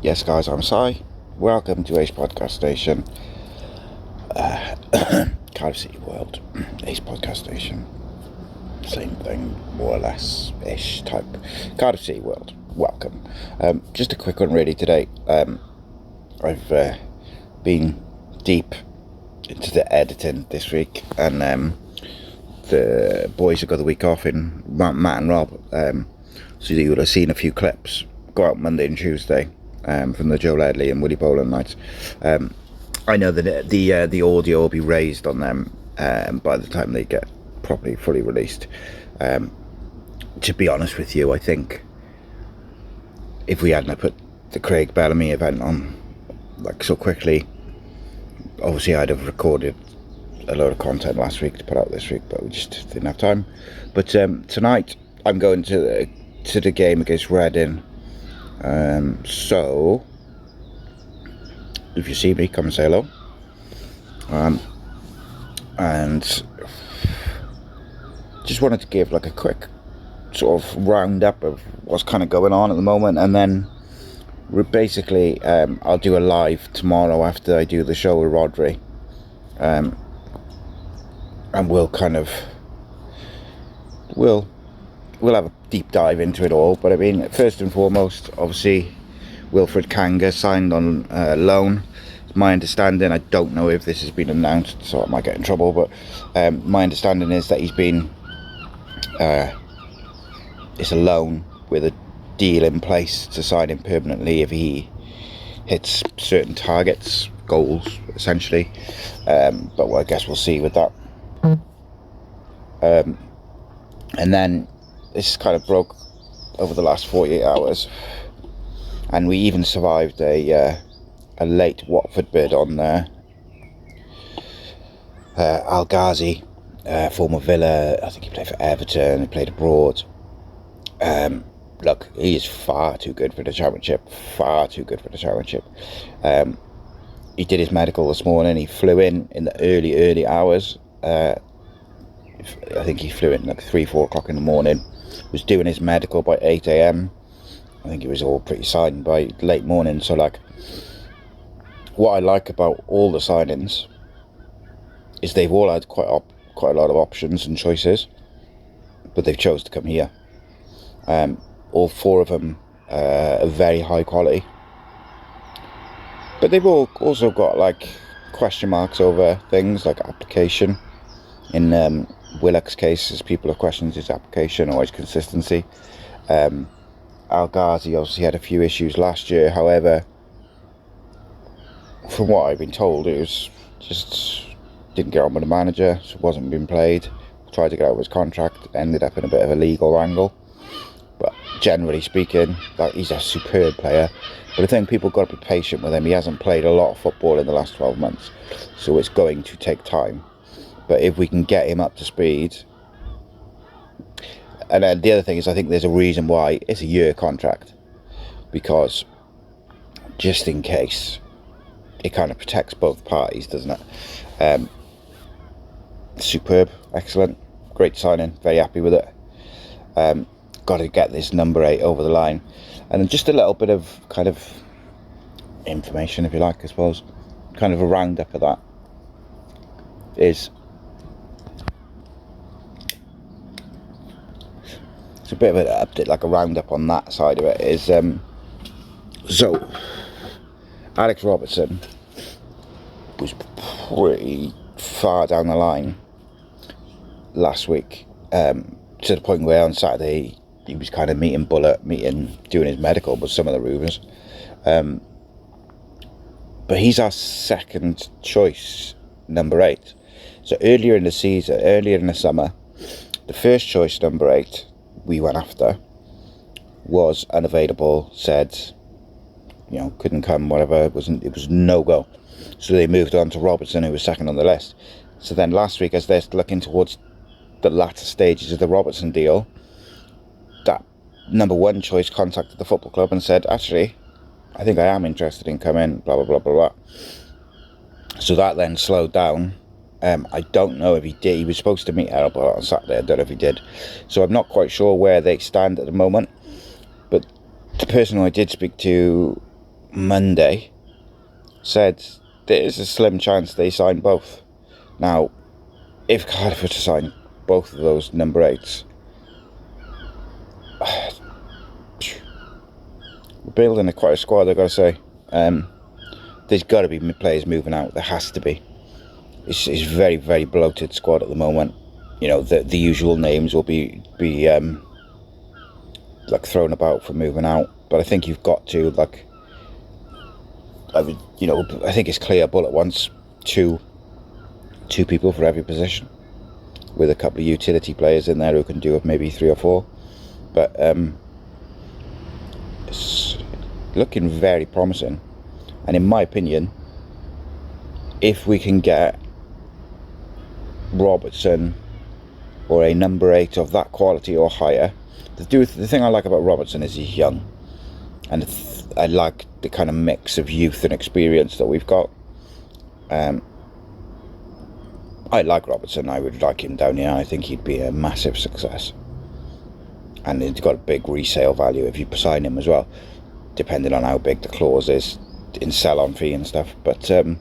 Yes, guys, I'm Si. Welcome to Ace Podcast Station. Cardiff City World, Ace Podcast Station. Same thing, more or less, ish type. Cardiff City World, welcome. Just a quick one really today. I've been deep into the editing this week, and the boys have got the week off in Matt and Rob. So you would have seen a few clips go out Monday and Tuesday from the Joe Ledley and Willie Boland nights. I know that the audio will be raised on them by the time they get properly fully released. To be honest with you, I think if we hadn't put the Craig Bellamy event on like so quickly, obviously I'd have recorded a load of content last week to put out this week, but we just didn't have time. But tonight I'm going to the game against Reading. So if you see me, come and say hello. And just wanted to give like a quick sort of roundup of what's kind of going on at the moment, and then basically I'll do a live tomorrow after I do the show with Rodri, and we'll have a deep dive into it all. But I mean, first and foremost, obviously Wilfred Kanga signed on loan. It's my understanding, I don't know if this has been announced, so I might get in trouble, but my understanding is that he's been it's a loan with a deal in place to sign him permanently if he hits certain targets, goals essentially, but I guess we'll see with that. And then this kind of broke over the last 48 hours, and we even survived a late Watford bid on Al Ghazi, former Villa. I think he played for Everton, he played abroad. Look, he is far too good for the Championship, he did his medical this morning. He flew in the early hours. I think he flew in like 3-4 o'clock in the morning, was doing his medical by 8 a.m. I think he was all pretty signed by late morning. So like, what I like about all the signings is they've all had quite a lot of options and choices, but they've chose to come here. All four of them are very high quality, but they've all also got like question marks over things like application. In Willock's case, people have questioned his application or his consistency. Al Ghazi obviously had a few issues last year. However, from what I've been told, it was just didn't get on with the manager, so wasn't being played. Tried to get out of his contract, ended up in a bit of a legal wrangle. But generally speaking, like, he's a superb player. But I think people got to be patient with him. He hasn't played a lot of football in the last 12 months, so it's going to take time. But if we can get him up to speed, and then the other thing is, I think there's a reason why it's a year contract, because just in case, it kind of protects both parties, doesn't it? Superb, excellent, great signing, very happy with it. Got to get this number 8 over the line. And then just a little bit of kind of information, if you like, I suppose, kind of a roundup of that is, it's a bit of an update, like a roundup on that side of it is, so Alex Robertson was pretty far down the line last week, to the point where on Saturday he was kind of doing his medical with some of the rumours, but he's our second choice, number 8. So earlier in the summer, the first choice, number 8, we went after, was unavailable, said, couldn't come, whatever, it was no go. So they moved on to Robertson, who was second on the list. So then last week, as they're looking towards the latter stages of the Robertson deal, that number 1 choice contacted the football club and said, actually, I think I am interested in coming, blah, blah, blah, blah, blah. So that then slowed down. I don't know if he did. He was supposed to meet Albert on Saturday. I don't know if he did. So I'm not quite sure where they stand at the moment. But the person who I did speak to Monday said there is a slim chance they sign both. Now, if Cardiff were to sign both of those number 8s, we're building quite a squad, I've got to say. There's got to be players moving out. There has to be. It's a very, very bloated squad at the moment. You know, the usual names will be like thrown about for moving out, but I think you've got to, like, I think it's clear bullet once two people for every position, with a couple of utility players in there who can do maybe 3 or 4. But it's looking very promising, and in my opinion, if we can get Robertson or a number 8 of that quality or higher. The thing I like about Robertson is he's young, and I like the kind of mix of youth and experience that we've got. I like Robertson. I would like him down here. I think he'd be a massive success, and he's got a big resale value if you sign him as well, depending on how big the clause is in sell-on fee and stuff. But and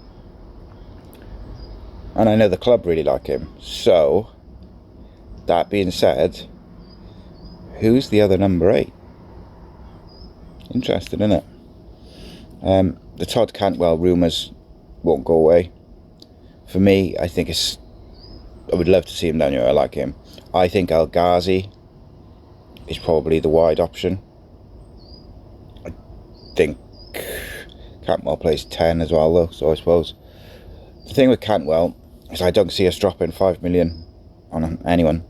I know the club really like him. So, that being said, who's the other number 8? Interesting, isn't it? The Todd Cantwell rumours won't go away. For me, I would love to see him down here. I like him. I think El Ghazi is probably the wide option. I think Cantwell plays 10 as well, though, so I suppose. The thing with Cantwell is I don't see us dropping 5 million on anyone.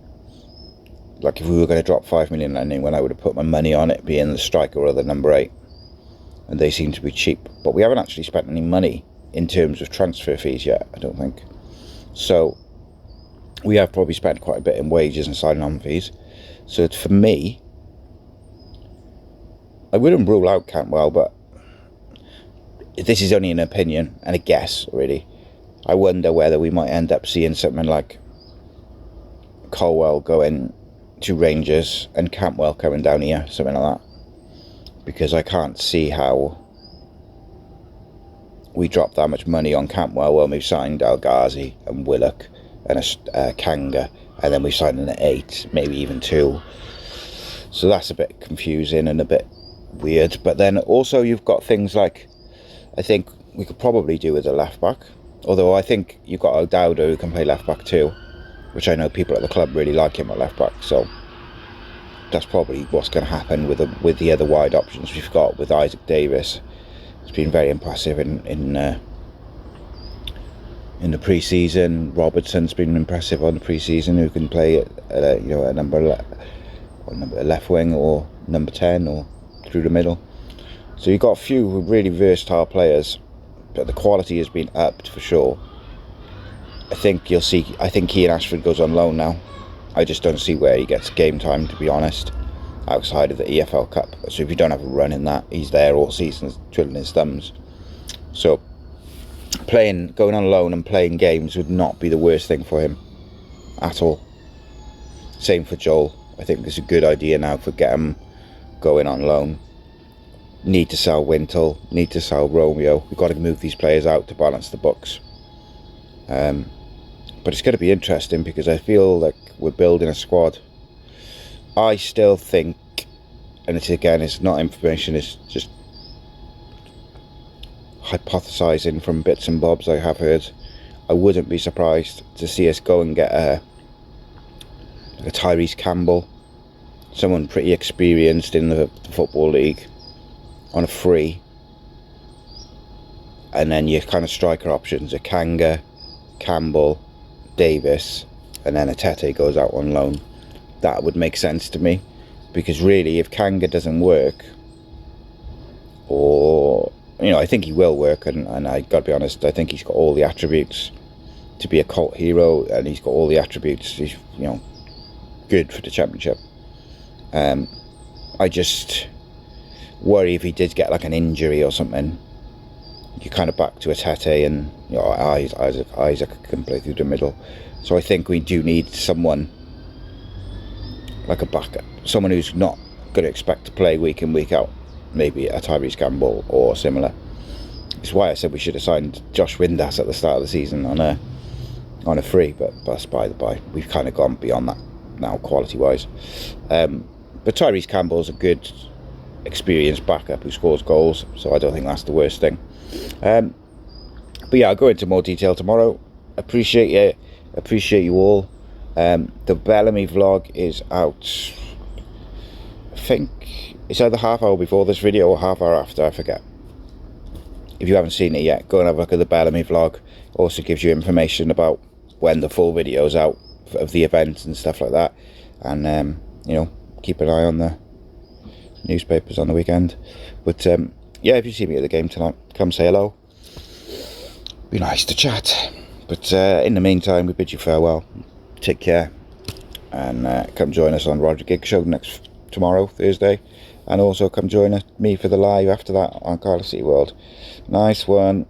Like, if we were going to drop 5 million on anyone, I would have put my money on it being the striker or the number 8. And they seem to be cheap. But we haven't actually spent any money in terms of transfer fees yet, I don't think. So, we have probably spent quite a bit in wages and signing on fees. So, for me, I wouldn't rule out Cantwell, but this is only an opinion and a guess, really. I wonder whether we might end up seeing something like Colwell going to Rangers and Cantwell coming down here, something like that. Because I can't see how we drop that much money on Cantwell when we've signed El Ghazi and Willock and a Kanga, and then we've signed an 8, maybe even 2. So that's a bit confusing and a bit weird. But then also you've got things like, I think we could probably do with a left back. Although I think you've got O'Dowda who can play left back too, which I know people at the club really like him at left back. So that's probably what's going to happen with the other wide options we've got with Isaac Davis. It's been very impressive in the pre-season. Robertson's been impressive on the pre-season, who can play at a number left wing or number 10 or through the middle. So you've got a few really versatile players, but the quality has been upped for sure. I think Ian Ashford goes on loan now. I just don't see where he gets game time, to be honest, outside of the EFL Cup. So if you don't have a run in that, he's there all season twiddling his thumbs. So going on loan and playing games would not be the worst thing for him at all. Same for Joel. I think it's a good idea now for get him going on loan. Need to sell Wintle, need to sell Romeo. We've got to move these players out to balance the books. But it's going to be interesting because I feel like we're building a squad. I still think, and it's not information, it's just hypothesising from bits and bobs I have heard. I wouldn't be surprised to see us go and get a Tyrese Campbell, someone pretty experienced in the Football League, on a free. And then your kind of striker options are Kanga, Campbell, Davis, and then Atete goes out on loan. That would make sense to me, because really, if Kanga doesn't work, or I think he will work, and I got to be honest, I think he's got all the attributes to be a cult hero, and he's got all the attributes. He's good for the Championship. I just worry if he did get like an injury or something, you're kind of back to Atete, and Isaac can play through the middle. So I think we do need someone like a backup, someone who's not going to expect to play week in, week out. maybe a Tyrese Campbell or similar. It's why I said we should have signed Josh Windass at the start of the season on a free, but that's by the by. We've kind of gone beyond that now, quality-wise. But Tyrese Campbell's a good, experienced backup who scores goals, so I don't think that's the worst thing. But yeah, I'll go into more detail tomorrow. Appreciate you all. The Bellamy vlog is out, I think it's either half hour before this video or half hour after, I forget. If you haven't seen it yet, go and have a look at the Bellamy vlog. Also gives you information about when the full video's out of the event and stuff like that. And you know, keep an eye on the newspapers on the weekend. But yeah, if you see me at the game tonight, come say hello. Be nice to chat. But in the meantime, we bid you farewell. Take care, and come join us on Roger Gig Show tomorrow, Thursday, and also come join me for the live after that on Cardiff City World. Nice one.